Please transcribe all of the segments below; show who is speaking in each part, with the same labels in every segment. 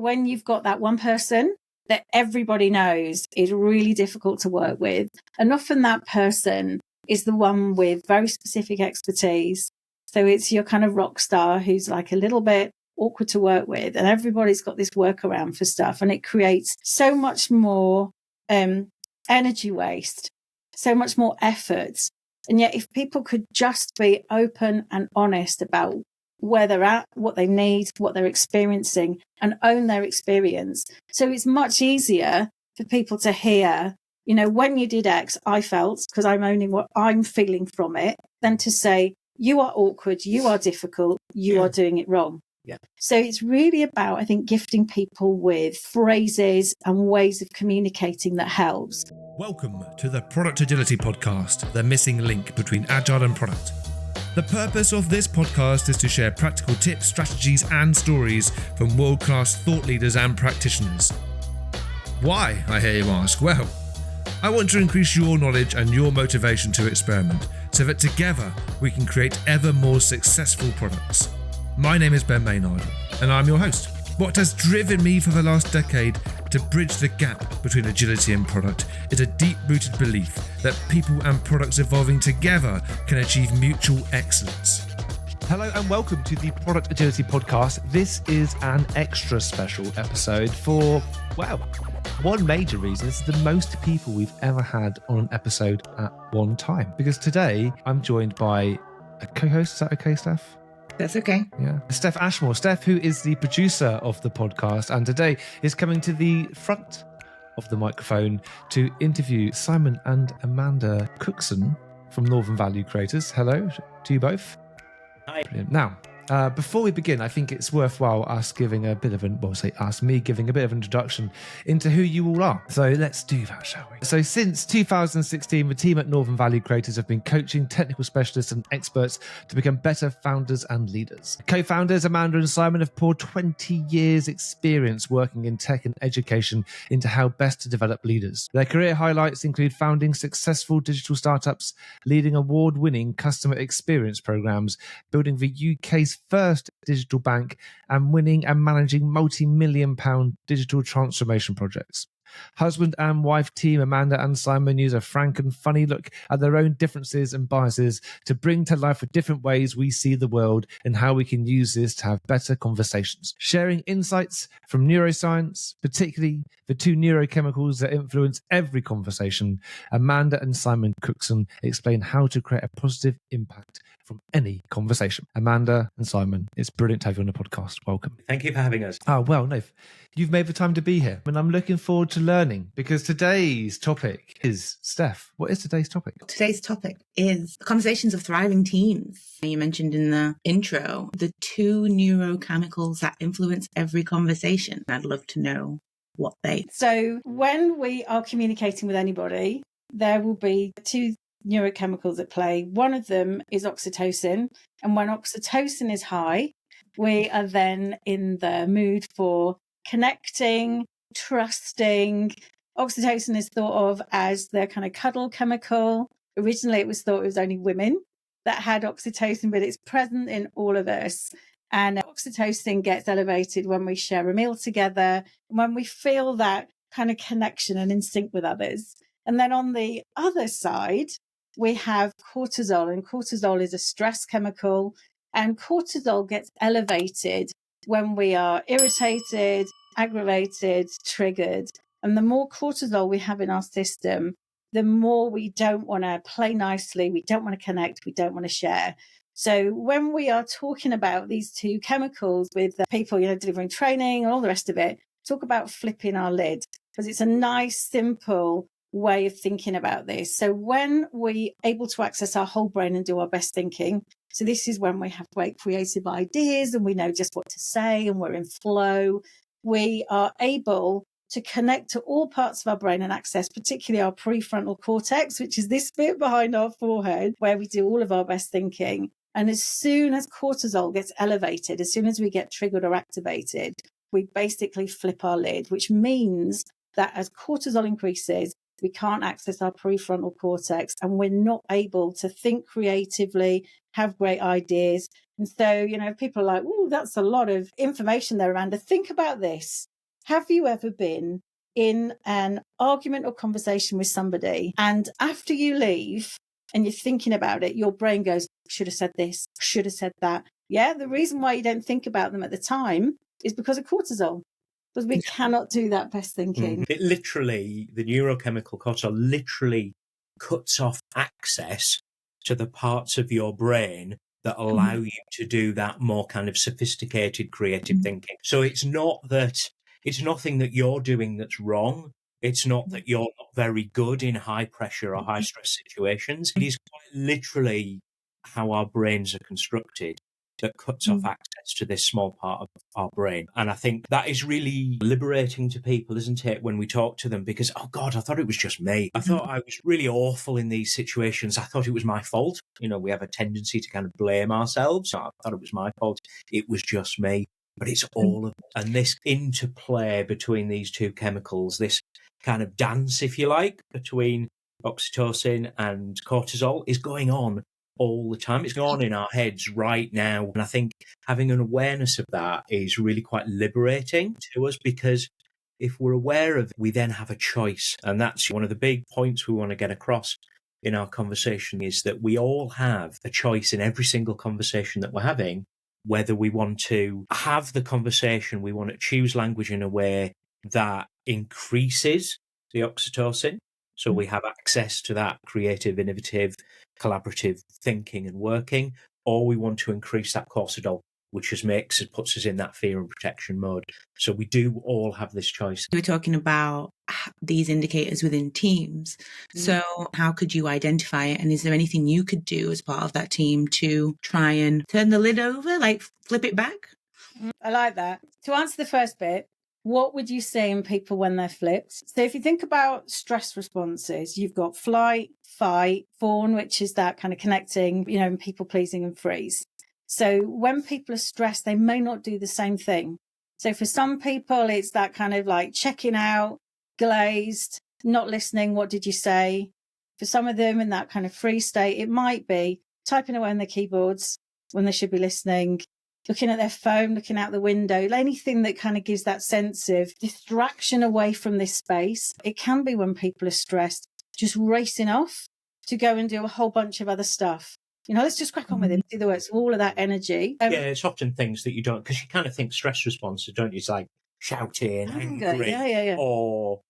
Speaker 1: when you've got that one person that everybody knows is really difficult to work with, and often that person is the one with very specific expertise. So it's your kind of rock star who's like a little bit awkward to work with, and everybody's got this workaround for stuff, and it creates so much more energy waste, so much more effort. And yet if people could just be open and honest about where they're at, what they need, what they're experiencing, and own their experience. So it's much easier for people to hear, you know, when you did X, I felt, because I'm owning what I'm feeling from it, than to say, you are awkward, you are difficult, you are doing it wrong.
Speaker 2: Yeah.
Speaker 1: So it's really about, I think, gifting people with phrases and ways of communicating that helps.
Speaker 3: Welcome to the Product Agility Podcast, the missing link between agile and product. The purpose of this podcast is to share practical tips, strategies, and stories from world-class thought leaders and practitioners. Why, I hear you ask? Well, I want to increase your knowledge and your motivation to experiment so that together we can create ever more successful products. My name is Ben Maynard, and I'm your host. What has driven me for the last decade to bridge the gap between agility and product is a deep-rooted belief that people and products evolving together can achieve mutual excellence.
Speaker 2: Hello and welcome to the Product Agility Podcast. This is an extra special episode for, well, one major reason. This is the most people we've ever had on an episode at one time. Because today I'm joined by a co-host. Is that okay, Steph?
Speaker 4: That's okay.
Speaker 2: Yeah. Steph Ashmore. Steph, who is the producer of the podcast, and today is coming to the front of the microphone to interview Simon and Amanda Cookson from Northern Value Creators. Hello to you both.
Speaker 4: Hi.
Speaker 2: Brilliant. Now, before we begin, I think it's worthwhile us giving a bit of me giving a bit of introduction into who you all are. So let's do that, shall we? So since 2016, the team at Northern Value Creators have been coaching technical specialists and experts to become better founders and leaders. Co-founders Amanda and Simon have poured 20 years experience working in tech and education into how best to develop leaders. Their career highlights include founding successful digital startups, leading award-winning customer experience programs, building the UK's first digital bank, and winning and managing multi-million pound digital transformation projects. Husband and wife team Amanda and Simon use a frank and funny look at their own differences and biases to bring to life the different ways we see the world and how we can use this to have better conversations. Sharing insights from neuroscience, particularly the two neurochemicals that influence every conversation, Amanda and Simon Cookson explain how to create a positive impact from any conversation. Amanda and Simon, it's brilliant to have you on the podcast. Welcome.
Speaker 4: Thank you for having us.
Speaker 2: Oh, well, no, you've made the time to be here. And I'm looking forward to learning because today's topic is, Steph, what is today's topic?
Speaker 5: Today's topic is conversations of thriving teams. You mentioned in the intro the two neurochemicals that influence every conversation. I'd love to know what they...
Speaker 1: So when we are communicating with anybody, there will be two neurochemicals at play. One of them is oxytocin. And when oxytocin is high, we are then in the mood for connecting, trusting. Oxytocin is thought of as the kind of cuddle chemical. Originally, it was thought it was only women that had oxytocin, but it's present in all of us. And oxytocin gets elevated when we share a meal together, when we feel that kind of connection and in sync with others. And then on the other side, we have cortisol, and cortisol is a stress chemical, and cortisol gets elevated when we are irritated, aggravated, triggered. And the more cortisol we have in our system, the more we don't want to play nicely, we don't want to connect, we don't want to share. So when we are talking about these two chemicals with people, delivering training and all the rest of it, talk about flipping our lid, because it's a nice, simple way of thinking about this. So when we able to access our whole brain and do our best thinking, so this is when we have great creative ideas and we know just what to say and we're in flow, we are able to connect to all parts of our brain and access particularly our prefrontal cortex, which is this bit behind our forehead where we do all of our best thinking. And as soon as cortisol gets elevated, as soon as we get triggered or activated, we basically flip our lid, which means that as cortisol increases, we can't access our prefrontal cortex and we're not able to think creatively, have great ideas. And so, people are like, oh, that's a lot of information there, Amanda. Think about this. have you ever been in an argument or conversation with somebody, and after you leave and you're thinking about it, your brain goes, should have said this, should have said that. Yeah, the reason why you don't think about them at the time is because of cortisol, because we cannot do that best thinking.
Speaker 4: It literally, the neurochemical cortisol literally cuts off access to the parts of your brain that allow you to do that more kind of sophisticated creative thinking. So it's nothing that you're doing that's wrong. It's not that you're not very good in high pressure or high stress situations. It is quite literally how our brains are constructed that cuts off access to this small part of our brain. And I think that is really liberating to people, isn't it, when we talk to them? Because, oh God, I thought it was just me. I thought I was really awful in these situations. I thought it was my fault. You know, we have a tendency to kind of blame ourselves. I thought it was my fault. It was just me. But it's all of it. And this interplay between these two chemicals, this kind of dance, if you like, between oxytocin and cortisol is going on all the time. It's going on in our heads right now. And I think having an awareness of that is really quite liberating to us, because if we're aware of it, we then have a choice. And that's one of the big points we want to get across in our conversation, is that we all have a choice in every single conversation that we're having, whether we want to have the conversation, we want to choose language in a way that increases the oxytocin. So we have access to that creative, innovative, collaborative thinking and working, or we want to increase that cortisol, which puts us in that fear and protection mode. So we do all have this choice.
Speaker 5: We're talking about these indicators within teams. So how could you identify it? And is there anything you could do as part of that team to try and turn the lid over, like flip it back?
Speaker 1: I like that. To answer the first bit, what would you say in people when they're flipped? So if you think about stress responses, you've got flight, fight, fawn, which is that kind of connecting, and people pleasing, and freeze. So when people are stressed, they may not do the same thing. So for some people, it's that kind of like checking out, glazed, not listening. What did you say? For some of them in that kind of free state, it might be typing away on their keyboards when they should be listening, looking at their phone, looking out the window, anything that kind of gives that sense of distraction away from this space. It can be when people are stressed, just racing off to go and do a whole bunch of other stuff. Let's just crack on with it. Do the work. So all of that energy.
Speaker 4: Yeah, it's often things that you don't, because you kind of think stress responses, don't you? It's like shouting, angry,
Speaker 1: yeah.
Speaker 4: or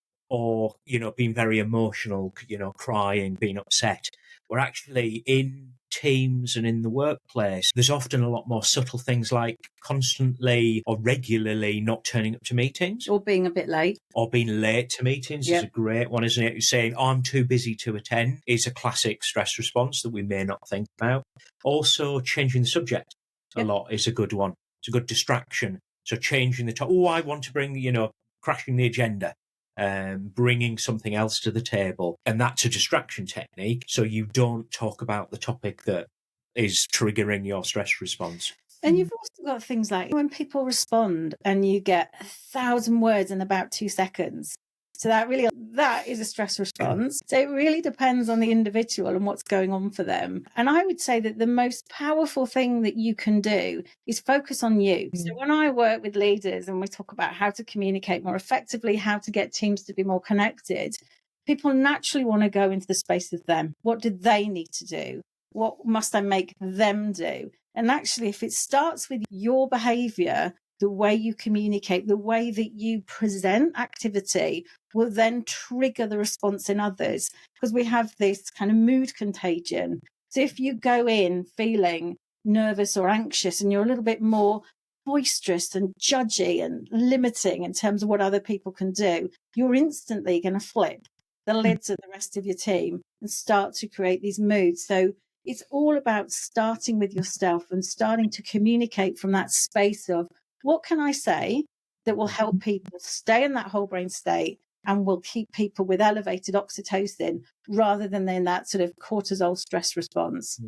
Speaker 4: being very emotional, crying, being upset. We're actually in teams and in the workplace, there's often a lot more subtle things like constantly or regularly not turning up to meetings.
Speaker 1: Or being a bit late.
Speaker 4: Or being late to meetings is a great one, isn't it? Saying, I'm too busy to attend is a classic stress response that we may not think about. Also, changing the subject a lot is a good one. It's a good distraction. So changing the topic. I want to bring, crashing the agenda. Bringing something else to the table. And that's a distraction technique. So you don't talk about the topic that is triggering your stress response.
Speaker 1: And you've also got things like when people respond and you get 1,000 words in about 2 seconds. So that is a stress response. So it really depends on the individual and what's going on for them. And I would say that the most powerful thing that you can do is focus on you. So when I work with leaders and we talk about how to communicate more effectively, how to get teams to be more connected, people naturally want to go into the space of them. What do they need to do? What must I make them do? And actually, if it starts with your behavior, the way you communicate, the way that you present activity will then trigger the response in others, because we have this kind of mood contagion. So if you go in feeling nervous or anxious and you're a little bit more boisterous and judgy and limiting in terms of what other people can do, you're instantly going to flip the lids of the rest of your team and start to create these moods. So it's all about starting with yourself and starting to communicate from that space of, what can I say that will help people stay in that whole brain state and will keep people with elevated oxytocin rather than in that sort of cortisol stress response?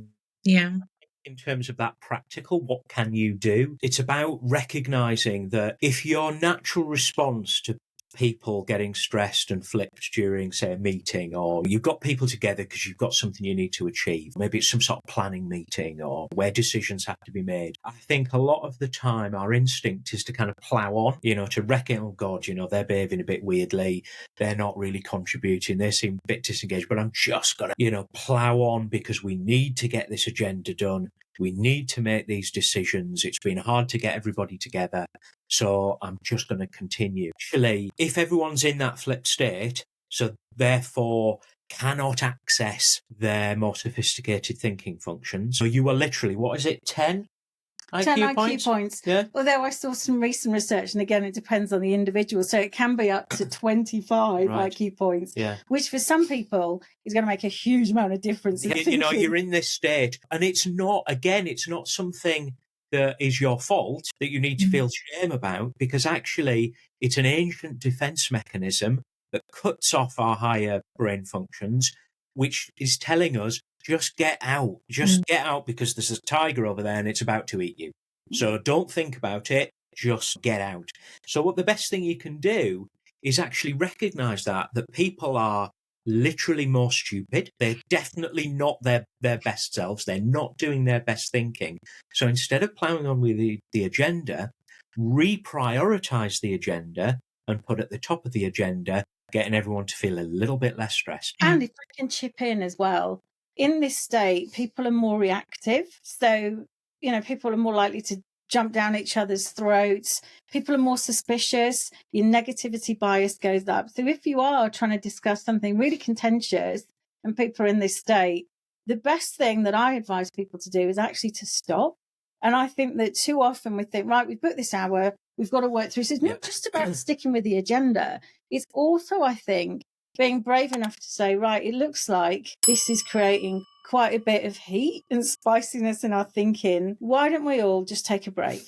Speaker 5: Yeah.
Speaker 4: In terms of that practical, what can you do? It's about recognizing that if your natural response to people getting stressed and flipped during, say, a meeting, or you've got people together because you've got something you need to achieve. Maybe it's some sort of planning meeting or where decisions have to be made. I think a lot of the time our instinct is to kind of plow on, to reckon, oh God, they're behaving a bit weirdly. They're not really contributing. They seem a bit disengaged, but I'm just going to, plow on because we need to get this agenda done. We need to make these decisions. It's been hard to get everybody together. So I'm just going to continue. Actually, if everyone's in that flipped state, so therefore cannot access their more sophisticated thinking functions. So you are literally, 10?
Speaker 1: 10 IQ points.
Speaker 4: Yeah.
Speaker 1: Although I saw some recent research, and again, it depends on the individual. So it can be up to 25
Speaker 4: Right.
Speaker 1: IQ points,
Speaker 4: Yeah.
Speaker 1: which for some people is going to make a huge amount of difference.
Speaker 4: You're in this state, and it's not something that is your fault that you need to feel shame about, because actually it's an ancient defense mechanism that cuts off our higher brain functions, which is telling us, just get out. Just get out, because there's a tiger over there and it's about to eat you. So don't think about it. Just get out. So what the best thing you can do is actually recognize that people are literally more stupid. They're definitely not their best selves. They're not doing their best thinking. So instead of plowing on with the agenda, reprioritize the agenda and put at the top of the agenda, getting everyone to feel a little bit less stressed.
Speaker 1: And if I can chip in as well, in this state, people are more reactive. So, people are more likely to jump down each other's throats. People are more suspicious. Your negativity bias goes up. So if you are trying to discuss something really contentious and people are in this state, the best thing that I advise people to do is actually to stop. And I think that too often we think, right, we've booked this hour, we've got to work through. So it's not just about sticking with the agenda. It's also, I think, being brave enough to say, right, it looks like this is creating quite a bit of heat and spiciness in our thinking. Why don't we all just take a break?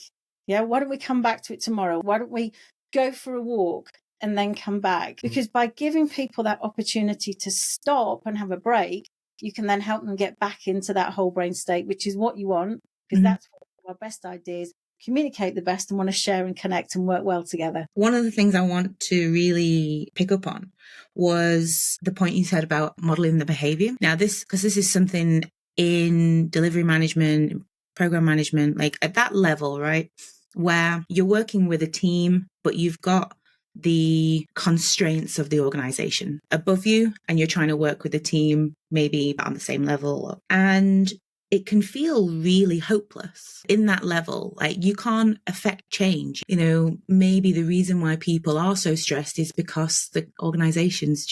Speaker 1: Yeah, why don't we come back to it tomorrow? Why don't we go for a walk and then come back? Because by giving people that opportunity to stop and have a break, you can then help them get back into that whole brain state, which is what you want, because that's what our best ideas communicate the best and want to share and connect and work well together.
Speaker 5: One of the things I want to really pick up on was the point you said about modeling the behavior. Now because this is something in delivery management, program management, like at that level, right, where you're working with a team, but you've got the constraints of the organization above you and you're trying to work with a team maybe on the same level, and it can feel really hopeless in that level. Like you can't affect change. Maybe the reason why people are so stressed is because the organization's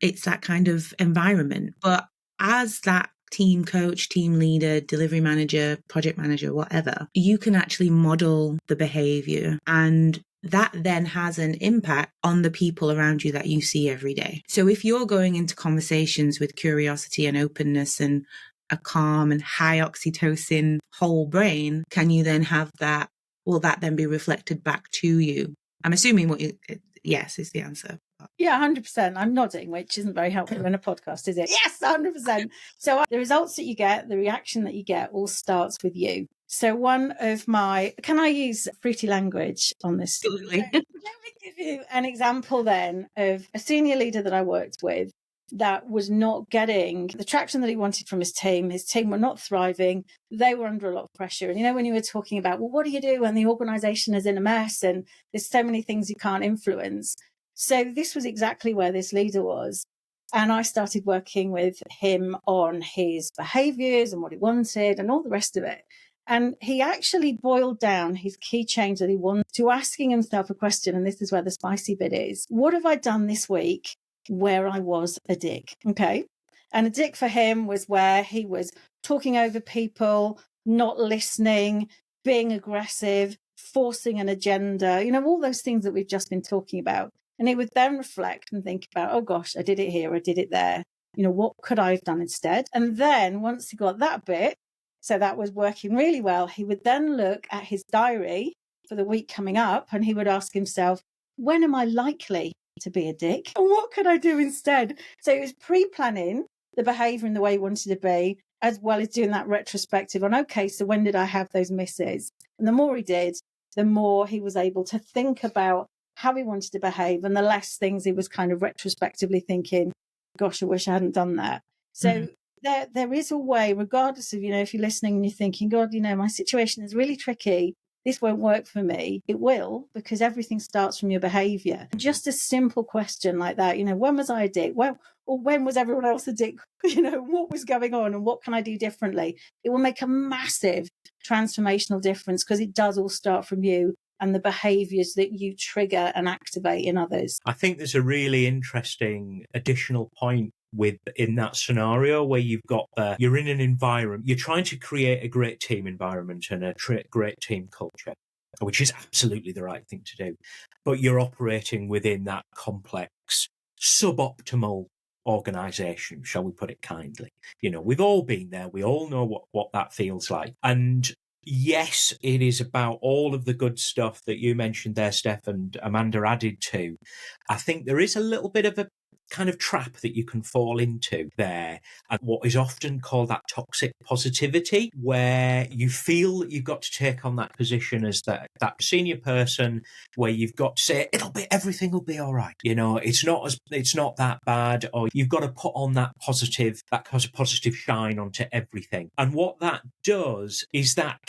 Speaker 5: it's that kind of environment. But as that team coach, team leader, delivery manager, project manager, whatever, you can actually model the behavior, and that then has an impact on the people around you that you see every day. So if you're going into conversations with curiosity and openness and a calm and high oxytocin whole brain, can you then have that? Will that then be reflected back to you? I'm assuming yes is the answer.
Speaker 1: Yeah, 100%. I'm nodding, which isn't very helpful in a podcast, is it? Yes, 100%. So the results that you get, the reaction that you get all starts with you. So can I use fruity language on this?
Speaker 5: Absolutely.
Speaker 1: Let me give you an example then of a senior leader that I worked with that was not getting the traction that he wanted from his team. His team were not thriving. They were under a lot of pressure. And when you were talking about, well, what do you do when the organization is in a mess and there's so many things you can't influence? So this was exactly where this leader was. And I started working with him on his behaviors and what he wanted and all the rest of it. And he actually boiled down his key change that he wanted to asking himself a question. And this is where the spicy bit is. What have I done this week where I was a dick? Okay. And a dick for him was where he was talking over people, not listening, being aggressive, forcing an agenda, all those things that we've just been talking about. And he would then reflect and think about, oh gosh, I did it here, I did it there. What could I have done instead? And then once he got that bit, so that was working really well, he would then look at his diary for the week coming up and he would ask himself, when am I likely to be a dick? And what could I do instead? So he was pre-planning the behavior and the way he wanted to be, as well as doing that retrospective on, okay, so when did I have those misses? And the more he did, the more he was able to think about how he wanted to behave, and the less things he was kind of retrospectively thinking, gosh, I wish I hadn't done that. So there is a way, regardless of, if you're listening and you're thinking, God, my situation is really tricky, this won't work for me. It will, because everything starts from your behavior. Just a simple question like that, when was I a dick? Well, or when was everyone else a dick? What was going on and what can I do differently? It will make a massive transformational difference, because it does all start from you and the behaviors that you trigger and activate in others.
Speaker 4: I think there's a really interesting additional point in that scenario where you're in an environment, you're trying to create a great team environment and a great team culture, which is absolutely the right thing to do. But you're operating within that complex, suboptimal organization, shall we put it kindly. We've all been there. We all know what that feels like. And yes, it is about all of the good stuff that you mentioned there, Steph, and Amanda added to. I think there is a little bit of a kind of trap that you can fall into there, and what is often called that toxic positivity, where you feel that you've got to take on that position as that senior person, where you've got to say everything will be all right. It's not that bad, or you've got to put on that positive shine onto everything. And what that does is that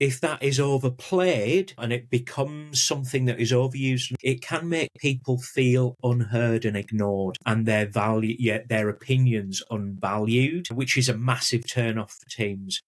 Speaker 4: if that is overplayed and it becomes something that is overused, it can make people feel unheard and ignored, and their opinions unvalued, which is a massive turn-off for teams.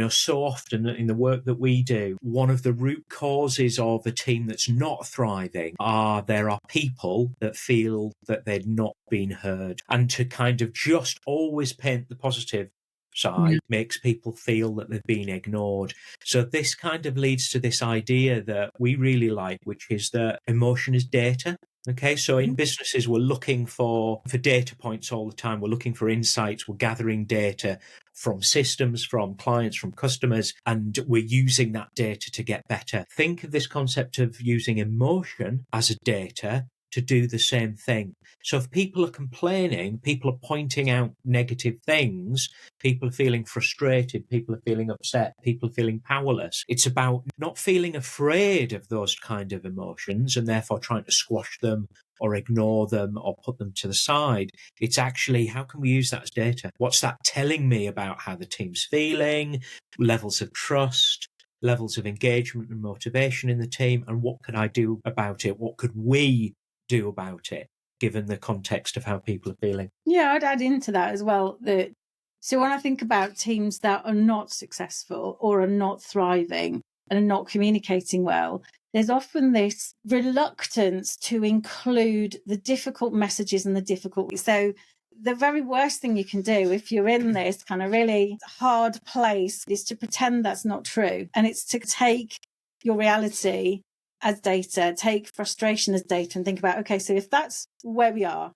Speaker 4: So often in the work that we do, one of the root causes of a team that's not thriving there are people that feel that they're not being heard, and to kind of just always paint the positive side makes people feel that they've been ignored. So this kind of leads to this idea that we really like, which is that emotion is data. Okay, so in businesses, we're looking for data points all the time. We're looking for insights. We're gathering data from systems, from clients, from customers, and we're using that data to get better. Think of this concept of using emotion as a data to do the same thing. So if people are complaining, people are pointing out negative things, people are feeling frustrated, people are feeling upset, people are feeling powerless. It's about not feeling afraid of those kind of emotions and therefore trying to squash them or ignore them or put them to the side. It's actually, how can we use that as data? What's that telling me about how the team's feeling, levels of trust, levels of engagement and motivation in the team, and what could I do about it? What could we do about it, given the context of how people are feeling?
Speaker 1: Yeah, I'd add into that as well that, so when I think about teams that are not successful or are not thriving and are not communicating well, there's often this reluctance to include the difficult messages and the difficult. So the very worst thing you can do if you're in this kind of really hard place is to pretend that's not true. And it's to take your reality as data, take frustration as data, and think about, okay, so if that's where we are,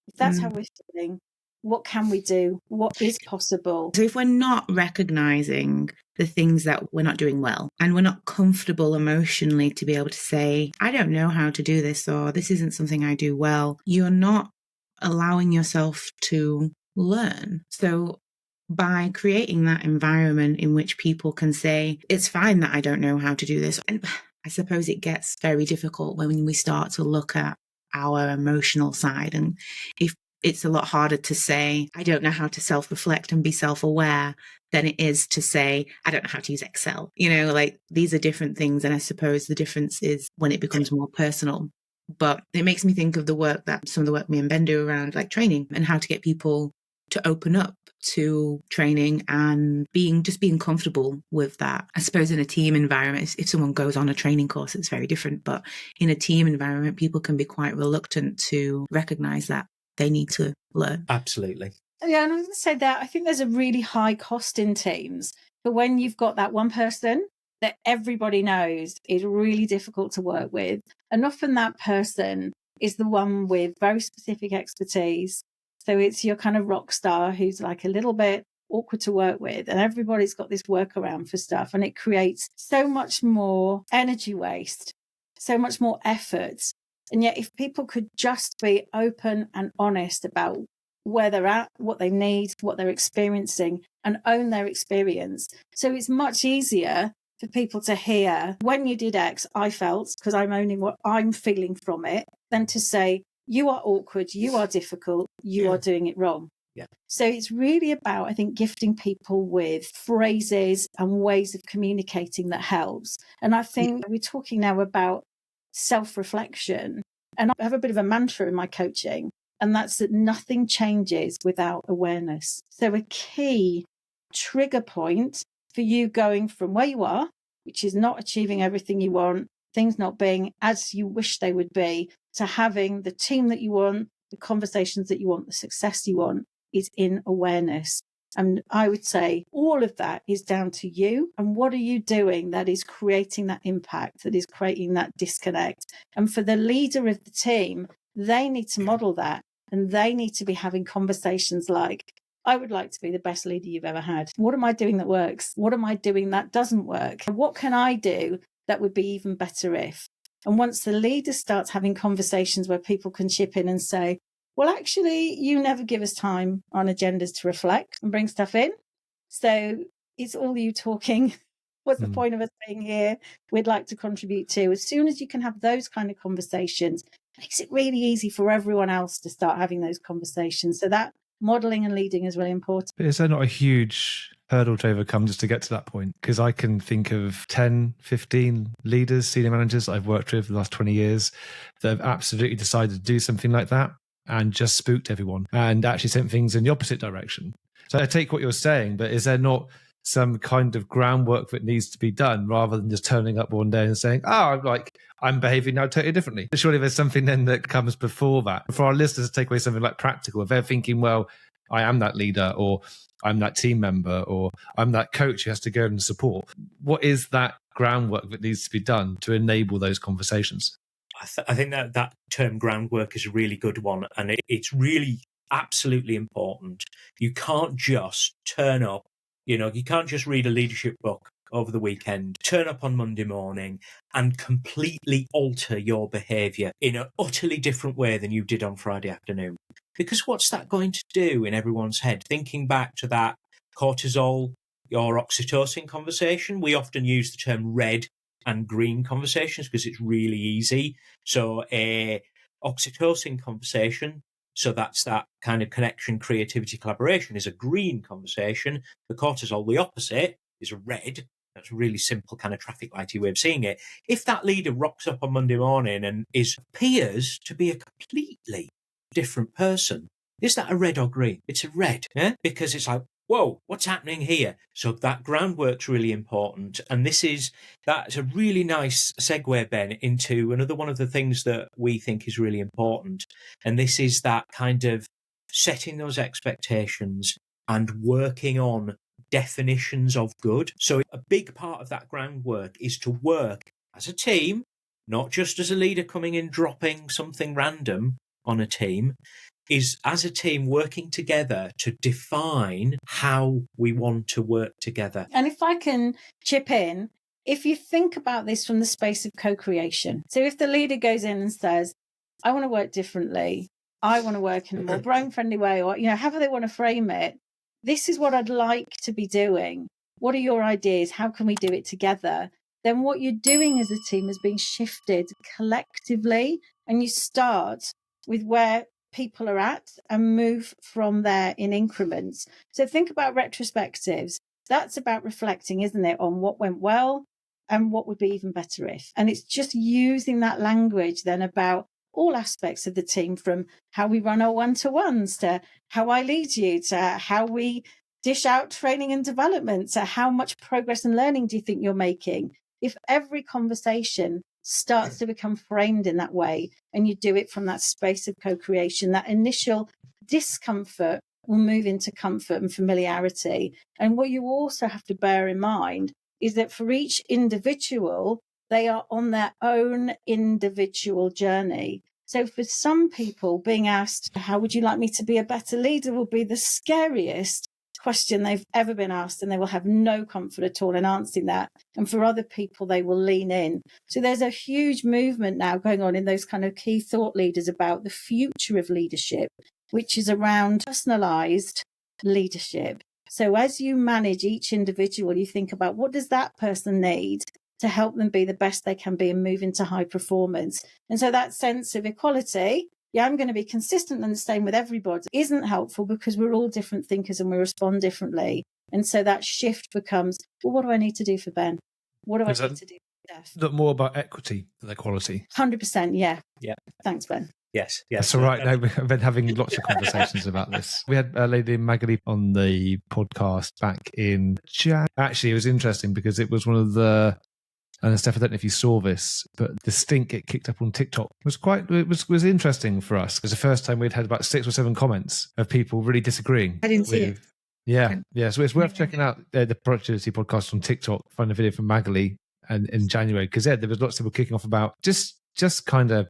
Speaker 1: if that's how we're feeling, what can we do? What is possible?
Speaker 5: So if we're not recognizing the things that we're not doing well, and we're not comfortable emotionally to be able to say, I don't know how to do this, or this isn't something I do well, you're not allowing yourself to learn. So by creating that environment in which people can say, it's fine that I don't know how to do this. And I suppose it gets very difficult when we start to look at our emotional side. And if it's a lot harder to say, I don't know how to self-reflect and be self-aware than it is to say, I don't know how to use Excel. These are different things. And I suppose the difference is when it becomes more personal. But it makes me think of some of the work me and Ben do around training and how to get people to open up to training and being comfortable with that. I suppose in a team environment, if someone goes on a training course, it's very different. But in a team environment, people can be quite reluctant to recognize that they need to learn.
Speaker 4: Absolutely.
Speaker 1: Yeah, and I was going to say that I think there's a really high cost in teams. But when you've got that one person that everybody knows is really difficult to work with, and often that person is the one with very specific expertise. So it's your kind of rock star who's a little bit awkward to work with, and everybody's got this workaround for stuff, and it creates so much more energy waste, so much more effort. And yet if people could just be open and honest about where they're at, what they need, what they're experiencing, and own their experience. So it's much easier for people to hear, when you did X, I felt, because I'm owning what I'm feeling from it, than to say, you are awkward, you are difficult, you are doing it wrong.
Speaker 4: Yeah.
Speaker 1: So it's really about, I think, gifting people with phrases and ways of communicating that helps. And I think we're talking now about self-reflection. And I have a bit of a mantra in my coaching, and that's that nothing changes without awareness. So a key trigger point for you going from where you are, which is not achieving everything you want, things not being as you wish they would be, to having the team that you want, the conversations that you want, the success you want, is in awareness. And I would say all of that is down to you. And what are you doing that is creating that impact, that is creating that disconnect? And for the leader of the team, they need to model that. And they need to be having conversations like, I would like to be the best leader you've ever had. What am I doing that works? What am I doing that doesn't work? What can I do that would be even better if? And once the leader starts having conversations where people can chip in and say, well, actually, you never give us time on agendas to reflect and bring stuff in. So it's all you talking. What's the point of us being here? We'd like to contribute to. As soon as you can have those kind of conversations, it makes it really easy for everyone else to start having those conversations. So that modeling and leading is really important.
Speaker 2: But is there not a huge hurdle to overcome just to get to that point? Because I can think of 10, 15 leaders, senior managers I've worked with the last 20 years that have absolutely decided to do something like that and just spooked everyone and actually sent things in the opposite direction. So I take what you're saying, but is there some kind of groundwork that needs to be done rather than just turning up one day and saying, I'm behaving now totally differently? Surely there's something then that comes before that. For our listeners to take away something like practical, if they're thinking, well, I am that leader, or I'm that team member, or I'm that coach who has to go and support. What is that groundwork that needs to be done to enable those conversations?
Speaker 4: I think that term groundwork is a really good one, and it's really absolutely important. You can't just turn up, you can't just read a leadership book over the weekend, turn up on Monday morning and completely alter your behaviour in an utterly different way than you did on Friday afternoon. Because what's that going to do in everyone's head? Thinking back to that cortisol or oxytocin conversation, we often use the term red and green conversations because it's really easy. So a oxytocin conversation, so that's that kind of connection, creativity, collaboration, is a green conversation. The cortisol, the opposite, is a red. That's a really simple kind of traffic lighty way of seeing it. If that leader rocks up on Monday morning and appears to be a completely different person, is that a red or green? It's a red, because it's like, whoa, what's happening here? So that groundwork's really important. And that's a really nice segue, Ben, into another one of the things that we think is really important. And this is that kind of setting those expectations and working on definitions of good. So a big part of that groundwork is to work as a team, not just as a leader coming in, dropping something random on a team, is as a team working together to define how we want to work together.
Speaker 1: And if I can chip in, if you think about this from the space of co-creation, so if the leader goes in and says, I want to work differently, I want to work in a more brain-friendly way, or however they want to frame it, this is what I'd like to be doing. What are your ideas? How can we do it together? Then what you're doing as a team is being shifted collectively, and you start with where people are at and move from there in increments. So think about retrospectives. That's about reflecting, isn't it, on what went well and what would be even better if. And it's just using that language then about all aspects of the team, from how we run our one-to-ones to how I lead you, to how we dish out training and development, to how much progress and learning do you think you're making. If every conversation starts to become framed in that way, and you do it from that space of co-creation, that initial discomfort will move into comfort and familiarity. And what you also have to bear in mind is that for each individual, they are on their own individual journey. So for some people, being asked, how would you like me to be a better leader, will be the scariest question they've ever been asked, and they will have no comfort at all in answering that. And for other people, they will lean in. So there's a huge movement now going on in those kind of key thought leaders about the future of leadership, which is around personalised leadership. So as you manage each individual, you think about what does that person need to help them be the best they can be and move into high performance. And so that sense of equality, I'm going to be consistent and the same with everybody, isn't helpful because we're all different thinkers and we respond differently. And so that shift becomes, well, what do I need to do for Ben? What do I need to do for Steph?
Speaker 2: Look more about equity than equality.
Speaker 1: 100%, yeah.
Speaker 4: Yeah.
Speaker 1: Thanks, Ben.
Speaker 4: Yes.
Speaker 2: That's all right. No, we've been having lots of conversations about this. We had Lady Magali on the podcast back in Jan. Actually, it was interesting because it was one of the, and Steph, I don't know if you saw this, but the stink it kicked up on TikTok was interesting for us. It was the first time we'd had about 6 or 7 comments of people really disagreeing.
Speaker 5: I didn't see it.
Speaker 2: Yeah. So it's worth checking out the Productivity podcast on TikTok. Find a video from Magali and in January, because there was lots of people kicking off about just kind of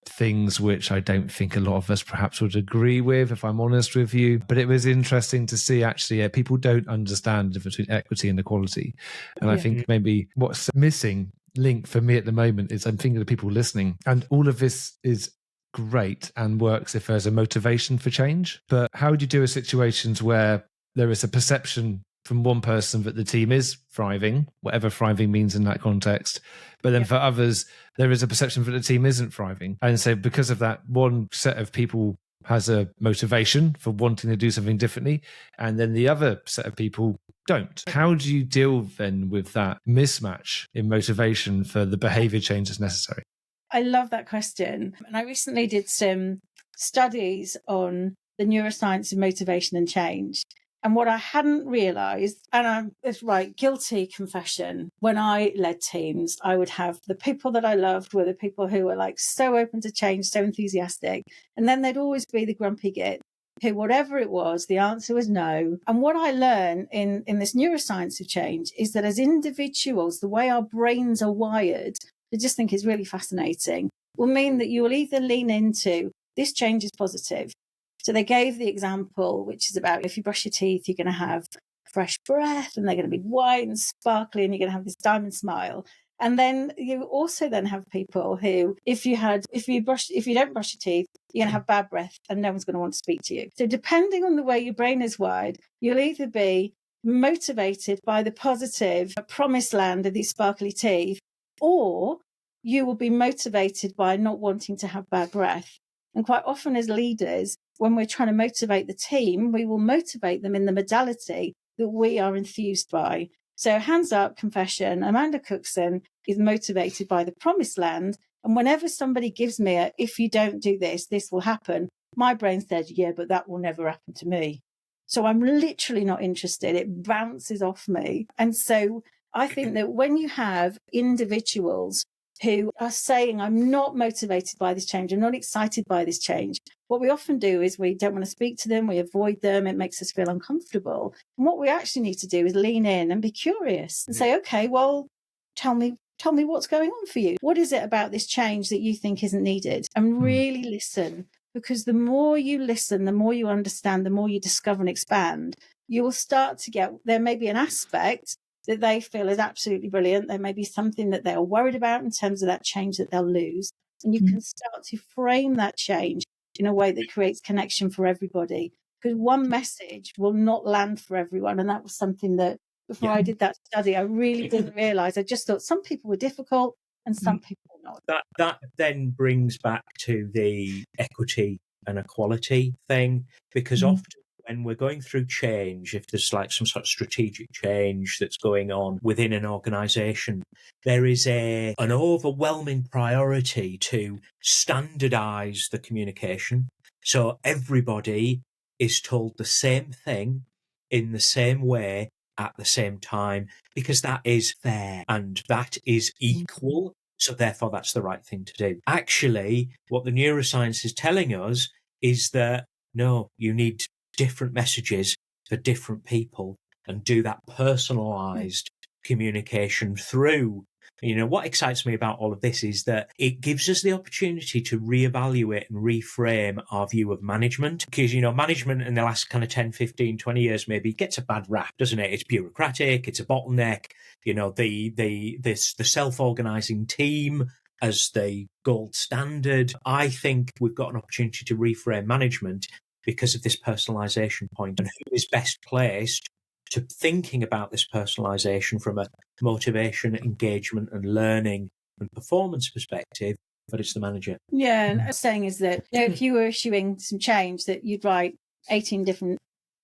Speaker 2: things which I don't think a lot of us perhaps would agree with, if I'm honest with you. But it was interesting to see actually people don't understand the difference between equity and equality. And I think maybe what's missing link for me at the moment is I'm thinking of people listening, and all of this is great and works if there's a motivation for change. But how would you do in situations where there is a perception from one person that the team is thriving, whatever thriving means in that context, but then for others, there is a perception that the team isn't thriving. And so because of that, one set of people has a motivation for wanting to do something differently, and then the other set of people don't. How do you deal then with that mismatch in motivation for the behavior change that's necessary?
Speaker 1: I love that question. And I recently did some studies on the neuroscience of motivation and change. And what I hadn't realised, and it's right, guilty confession, when I led teams, I would have the people that I loved were the people who were like so open to change, so enthusiastic. And then there'd always be the grumpy git who, whatever it was, the answer was no. And what I learned in this neuroscience of change is that as individuals, the way our brains are wired, I just think is really fascinating, will mean that you will either lean into this change is positive. So they gave the example, which is about if you brush your teeth, you're going to have fresh breath and they're going to be white and sparkly and you're going to have this diamond smile. And then you also then have people who, if you don't brush your teeth, you're going to have bad breath and no one's going to want to speak to you. So depending on the way your brain is wired, you'll either be motivated by the positive promised land of these sparkly teeth, or you will be motivated by not wanting to have bad breath. And quite often as leaders, when we're trying to motivate the team, we will motivate them in the modality that we are enthused by. So hands up, confession, Amanda Cookson is motivated by the promised land. And whenever somebody gives me if you don't do this, this will happen, my brain says, yeah, but that will never happen to me. So I'm literally not interested. It bounces off me. And so I think that when you have individuals who are saying, I'm not motivated by this change, I'm not excited by this change, what we often do is we don't want to speak to them, we avoid them, it makes us feel uncomfortable. And what we actually need to do is lean in and be curious and say, okay, well, tell me what's going on for you. What is it about this change that you think isn't needed? And really listen, because the more you listen, the more you understand, the more you discover and expand, you will start to get, there may be an aspect that they feel is absolutely brilliant. There may be something that they're worried about in terms of that change that they'll lose. And you can start to frame that change in a way that creates connection for everybody. Because one message will not land for everyone. And that was something that before I did that study, I really didn't realise. I just thought some people were difficult and some people were not.
Speaker 4: That then brings back to the equity and equality thing, because often when we're going through change, if there's like some sort of strategic change that's going on within an organisation, there is an overwhelming priority to standardise the communication. So everybody is told the same thing in the same way at the same time, because that is fair and that is equal. So therefore, that's the right thing to do. Actually, what the neuroscience is telling us is that, no, you need different messages for different people and do that personalised communication through. You know, what excites me about all of this is that it gives us the opportunity to reevaluate and reframe our view of management. Because, you know, management in the last kind of 10, 15, 20 years maybe gets a bad rap, doesn't it? It's bureaucratic, it's a bottleneck, you know, the self-organising team as the gold standard. I think we've got an opportunity to reframe management because of this personalisation point, and who is best placed to thinking about this personalisation from a motivation, engagement and learning and performance perspective, but it's the manager.
Speaker 1: Yeah, and I was saying is that if you were issuing some change, that you'd write 18 different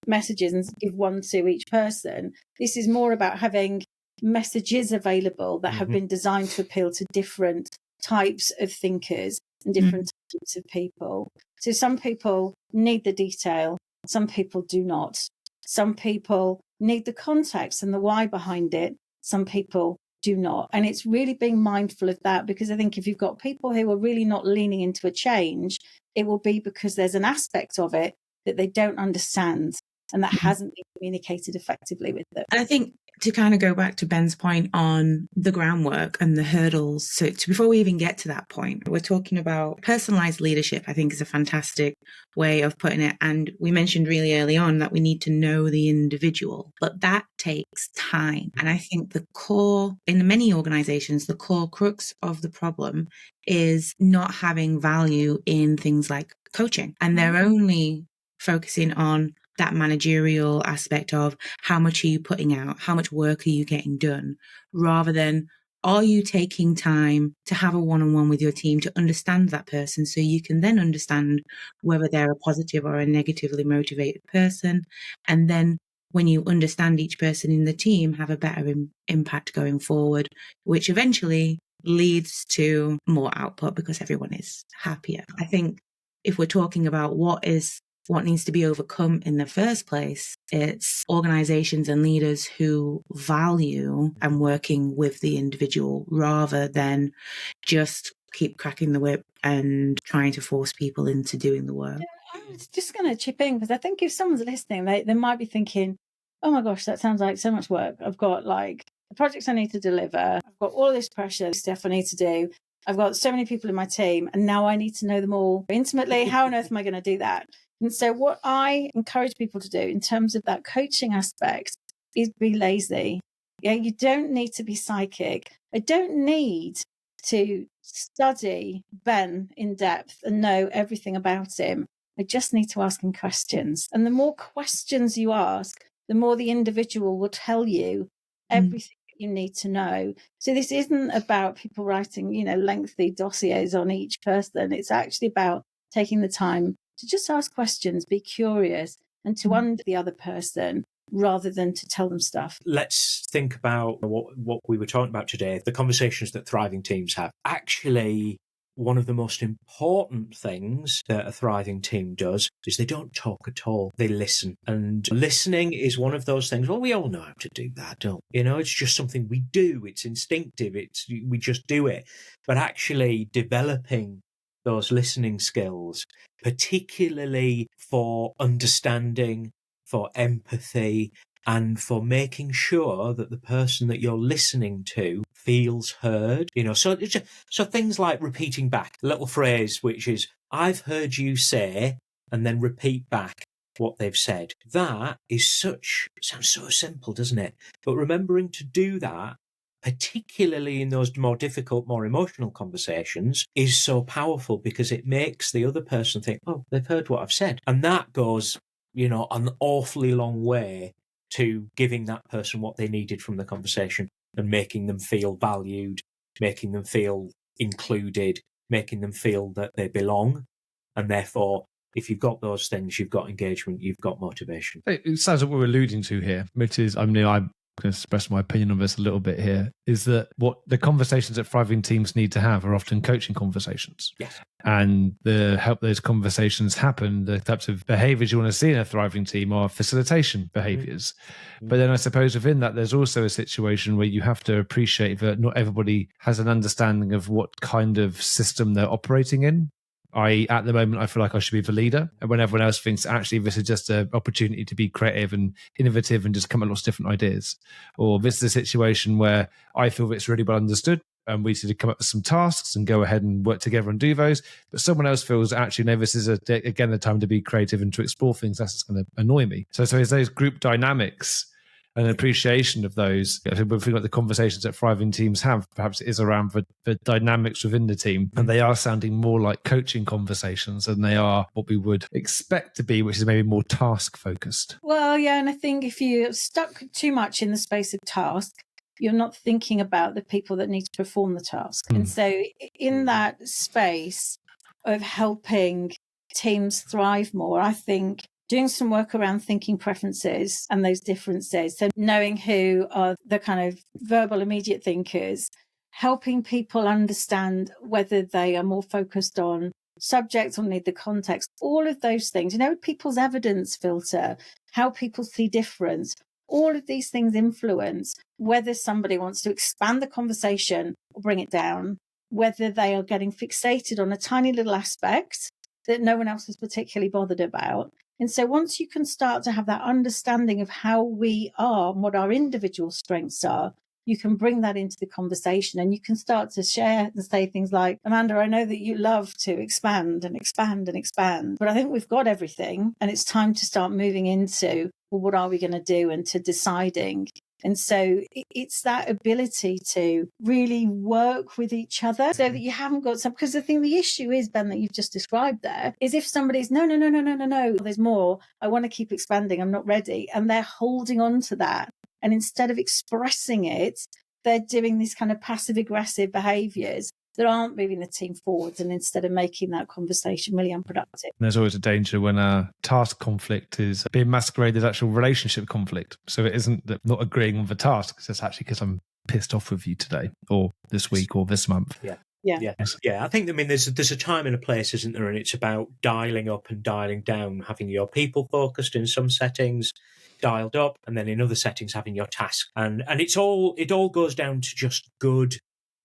Speaker 1: messages and give one to each person. This is more about having messages available that have been designed to appeal to different types of thinkers and different types of people. So some people need the detail, some people do not. Some people need the context and the why behind it, some people do not. And it's really being mindful of that, because I think if you've got people who are really not leaning into a change, it will be because there's an aspect of it that they don't understand and that hasn't been communicated effectively with them.
Speaker 5: And I think to kind of go back to Ben's point on the groundwork and the hurdles, so before we even get to that point, we're talking about personalized leadership. I think is a fantastic way of putting it. And we mentioned really early on that we need to know the individual, but that takes time. And I think the core, in many organizations, the core crux of the problem is not having value in things like coaching. And they're only focusing on that managerial aspect of how much are you putting out, how much work are you getting done, rather than are you taking time to have a one-on-one with your team to understand that person, so you can then understand whether they're a positive or a negatively motivated person. And then when you understand each person in the team, have a better impact going forward, which eventually leads to more output because everyone is happier. I think if we're talking about what needs to be overcome in the first place, it's organizations and leaders who value and working with the individual rather than just keep cracking the whip and trying to force people into doing the work.
Speaker 1: I was just going to chip in, because I think if someone's listening, they might be thinking, oh my gosh, that sounds like so much work. I've got like the projects I need to deliver. I've got all this pressure, stuff I need to do. I've got so many people in my team, and now I need to know them all intimately. How on earth am I going to do that? And so what I encourage people to do in terms of that coaching aspect is be lazy. Yeah, you don't need to be psychic. I don't need to study Ben in depth and know everything about him. I just need to ask him questions. And the more questions you ask, the more the individual will tell you everything you need to know. So this isn't about people writing, lengthy dossiers on each person. It's actually about taking the time to just ask questions, be curious, and to understand the other person rather than to tell them stuff.
Speaker 4: Let's think about what we were talking about today, the conversations that thriving teams have. Actually, one of the most important things that a thriving team does is they don't talk at all. They listen. And listening is one of those things, well, we all know how to do that, don't we? It's just something we do. It's instinctive. We just do it. But actually developing those listening skills, particularly for understanding, for empathy, and for making sure that the person that you're listening to feels heard. So things like repeating back, a little phrase which is, I've heard you say, and then repeat back what they've said. That is sounds so simple, doesn't it? But remembering to do that, particularly in those more difficult, more emotional conversations, is so powerful, because it makes the other person think, oh, they've heard what I've said. And that goes, an awfully long way to giving that person what they needed from the conversation and making them feel valued, making them feel included, making them feel that they belong. And therefore, if you've got those things, you've got engagement, you've got motivation.
Speaker 2: It sounds like what we're alluding to here, which is, I'm going to express my opinion on this a little bit here, is that what the conversations that thriving teams need to have are often coaching conversations.
Speaker 4: Yes.
Speaker 2: And the help those conversations happen, the types of behaviors you want to see in a thriving team are facilitation behaviors. But then I suppose within that, there's also a situation where you have to appreciate that not everybody has an understanding of what kind of system they're operating in. At the moment, I feel like I should be the leader. And when everyone else thinks, actually, this is just an opportunity to be creative and innovative and just come up with lots of different ideas. Or this is a situation where I feel it's really well understood and we need to come up with some tasks and go ahead and work together and do those. But someone else feels, actually, no, this is, again, the time to be creative and to explore things. That's just going to annoy me. So it's those group dynamics an appreciation of those. I think if we got the conversations that thriving teams have, perhaps it is around the dynamics within the team, and they are sounding more like coaching conversations than they are what we would expect to be, which is maybe more task focused.
Speaker 1: Well, yeah, and I think if you're stuck too much in the space of task, you're not thinking about the people that need to perform the task. And so in that space of helping teams thrive more, I think doing some work around thinking preferences and those differences. So knowing who are the kind of verbal immediate thinkers, helping people understand whether they are more focused on subjects or need the context, all of those things, people's evidence filter, how people see difference, all of these things influence whether somebody wants to expand the conversation or bring it down, whether they are getting fixated on a tiny little aspect that no one else is particularly bothered about. And so once you can start to have that understanding of how we are and what our individual strengths are, you can bring that into the conversation and you can start to share and say things like, Amanda, I know that you love to expand and expand and expand, but I think we've got everything and it's time to start moving into, well, what are we going to do, and to deciding. And so it's that ability to really work with each other so that you haven't got some, because the issue is, Ben, that you've just described there, is if somebody's no, there's more, I want to keep expanding, I'm not ready. And they're holding on to that. And instead of expressing it, they're doing these kind of passive aggressive behaviours that aren't moving the team forwards, and instead of making that conversation really unproductive.
Speaker 2: There's always a danger when a task conflict is being masqueraded as actual relationship conflict. So it isn't that not agreeing on the task, it's just actually because I'm pissed off with you today or this week or this month.
Speaker 4: Yeah. I think, there's a time and a place, isn't there? And it's about dialing up and dialing down, having your people focused in some settings, dialed up, and then in other settings having your task. And it all goes down to just good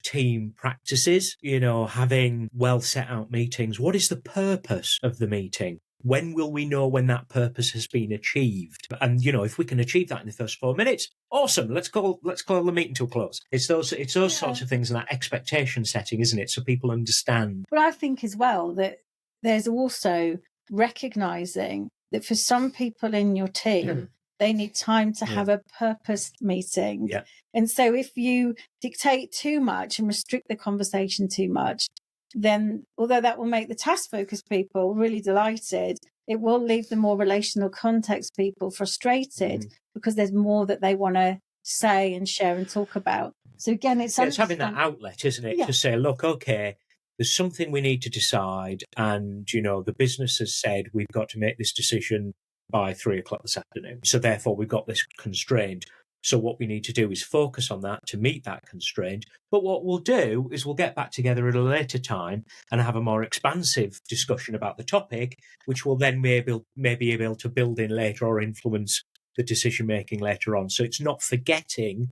Speaker 4: team practices, having well set out meetings. What is the purpose of the meeting? When will we know when that purpose has been achieved? And if we can achieve that in the first 4 minutes, awesome. Let's call the meeting to a close. It's those sorts of things and that expectation setting, isn't it? So people understand.
Speaker 1: But I think as well that there's also recognizing that for some people in your team, they need time to have a purpose meeting.
Speaker 4: Yeah.
Speaker 1: And so if you dictate too much and restrict the conversation too much, then although that will make the task focused people really delighted, it will leave the more relational context people frustrated because there's more that they want to say and share and talk about. So again, it's
Speaker 4: having that outlet, isn't it? To say, look, okay, there's something we need to decide. And, the business has said we've got to make this decision by 3:00 this afternoon. So therefore we've got this constraint. So what we need to do is focus on that to meet that constraint. But what we'll do is we'll get back together at a later time and have a more expansive discussion about the topic, which will then maybe be able to build in later or influence the decision making later on. So it's not forgetting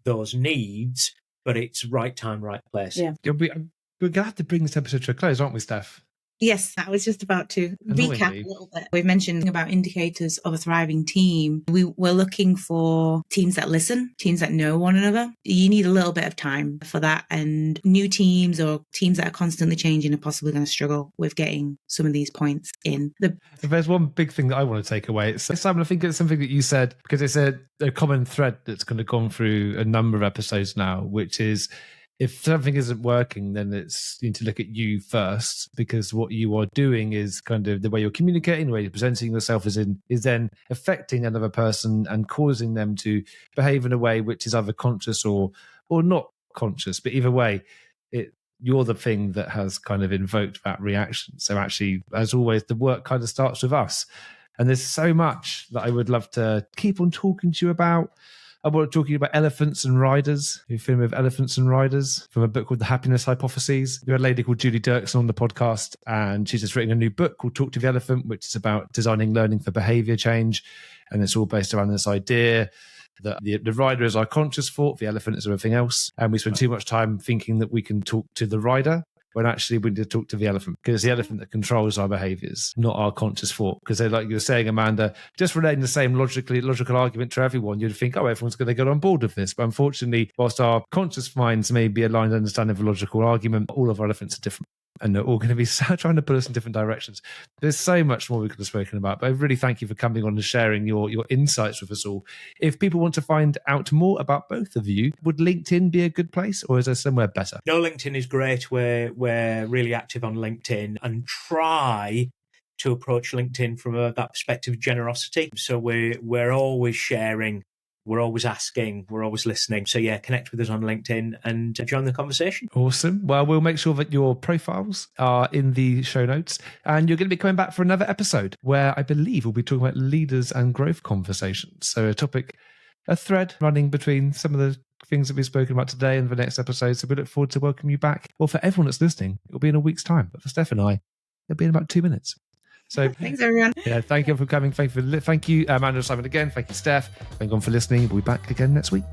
Speaker 4: those needs, but it's right time, right place.
Speaker 2: Yeah. We're going to have to bring this episode to a close, aren't we, Steph?
Speaker 5: Yes, I was just about to recap a little bit. We've mentioned about indicators of a thriving team. We're looking for teams that listen, teams that know one another. You need a little bit of time for that. And new teams or teams that are constantly changing are possibly going to struggle with getting some of these points in.
Speaker 2: There's one big thing that I want to take away. So, Simon, I think it's something that you said, because it's a common thread that's kind of gone through a number of episodes now, which is, if something isn't working, then you need to look at you first, because what you are doing is kind of the way you're communicating, the way you're presenting yourself is then affecting another person and causing them to behave in a way which is either conscious or not conscious. But either way, you're the thing that has kind of invoked that reaction. So actually, as always, the work kind of starts with us. And there's so much that I would love to keep on talking to you about. I want to talk to you about elephants and riders. You're familiar with elephants and riders from a book called The Happiness Hypothesis. We had a lady called Julie Dirksen on the podcast, and she's just written a new book called Talk to the Elephant, which is about designing learning for behavior change. And it's all based around this idea that the rider is our conscious thought, the elephant is everything else. And we spend too much time thinking that we can talk to the rider, when actually we need to talk to the elephant, because it's the elephant that controls our behaviours, not our conscious thought. Because like you were saying, Amanda, just relating the same logical argument to everyone, you'd think, oh, everyone's going to get on board with this. But unfortunately, whilst our conscious minds may be aligned to understanding of a logical argument, all of our elephants are different. and they're all going to be trying to put us in different directions. There's so much more we could have spoken about, but I really thank you for coming on and sharing your insights with us all. If people want to find out more about both of you, would LinkedIn be a good place, or is there somewhere better?
Speaker 4: No, LinkedIn is great. We're really active on LinkedIn and try to approach LinkedIn from that perspective of generosity. So we're always sharing, we're always asking, we're always listening. So yeah, connect with us on LinkedIn and join the conversation.
Speaker 2: Awesome. Well, we'll make sure that your profiles are in the show notes, and you're going to be coming back for another episode where I believe we'll be talking about leaders and growth conversations. So a thread running between some of the things that we've spoken about today and the next episode. So we look forward to welcome you back. Well, for everyone that's listening, it'll be in a week's time. But for Steph and I, it'll be in about 2 minutes. So
Speaker 5: thanks, everyone.
Speaker 2: Yeah, thank you for coming. Thank you, Amanda and Simon again. Thank you, Steph. Thank you all for listening. We'll be back again next week.